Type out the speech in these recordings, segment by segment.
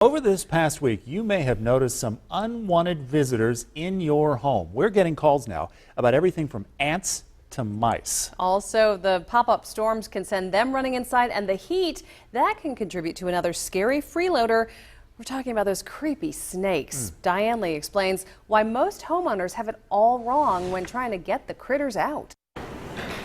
Over this past week, you may have noticed some unwanted visitors in your home. We're getting calls now about everything from ants to mice. Also, the pop-up storms can send them running inside, and the heat, that can contribute to another scary freeloader. We're talking about those creepy snakes. Diane Lee explains why most homeowners have it all wrong when trying to get the critters out.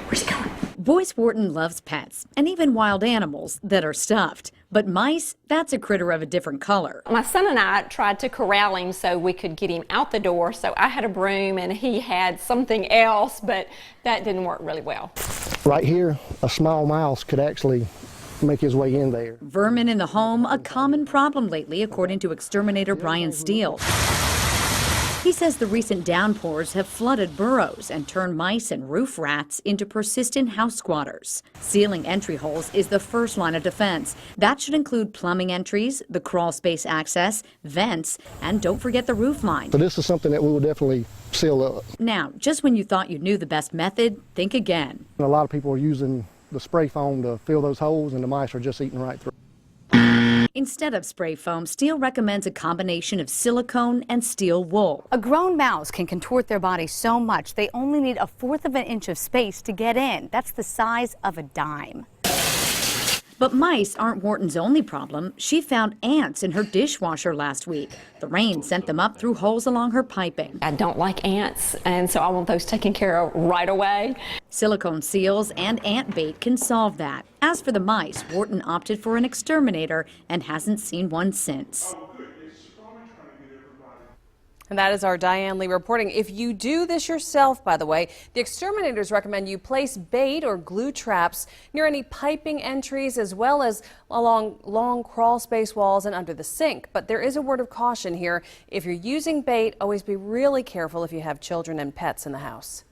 Where's he going? Boyce Wharton loves pets and even wild animals that are stuffed. But mice, that's a critter of a different color. My son and I tried to corral him so we could get him out the door. So I had a broom and he had something else, but that didn't work really well. Right here, a small mouse could actually make his way in there. Vermin in the home, a common problem lately, according to exterminator Brian Steele. He says the recent downpours have flooded burrows and turned mice and roof rats into persistent house squatters. Sealing entry holes is the first line of defense. That should include plumbing entries, the crawl space access, vents, and don't forget the roof line. So this is something that we will definitely seal up. Now, just when you thought you knew the best method, think again. A lot of people are using the spray foam to fill those holes, and the mice are just eating right through. Instead of spray foam, Steele recommends a combination of silicone and steel wool. A grown mouse can contort their body so much they only need 1/4 of an inch of space to get in. That's the size of a dime. But mice aren't Wharton's only problem. She found ants in her dishwasher last week. The rain sent them up through holes along her piping. I don't like ants, and so I want those taken care of right away. Silicone seals and ant bait can solve that. As for the mice, Wharton opted for an exterminator and hasn't seen one since. And that is our Diane Lee reporting. If you do this yourself, by the way, the exterminators recommend you place bait or glue traps near any piping entries as well as along long crawl space walls and under the sink. But there is a word of caution here. If you're using bait, always be really careful if you have children and pets in the house.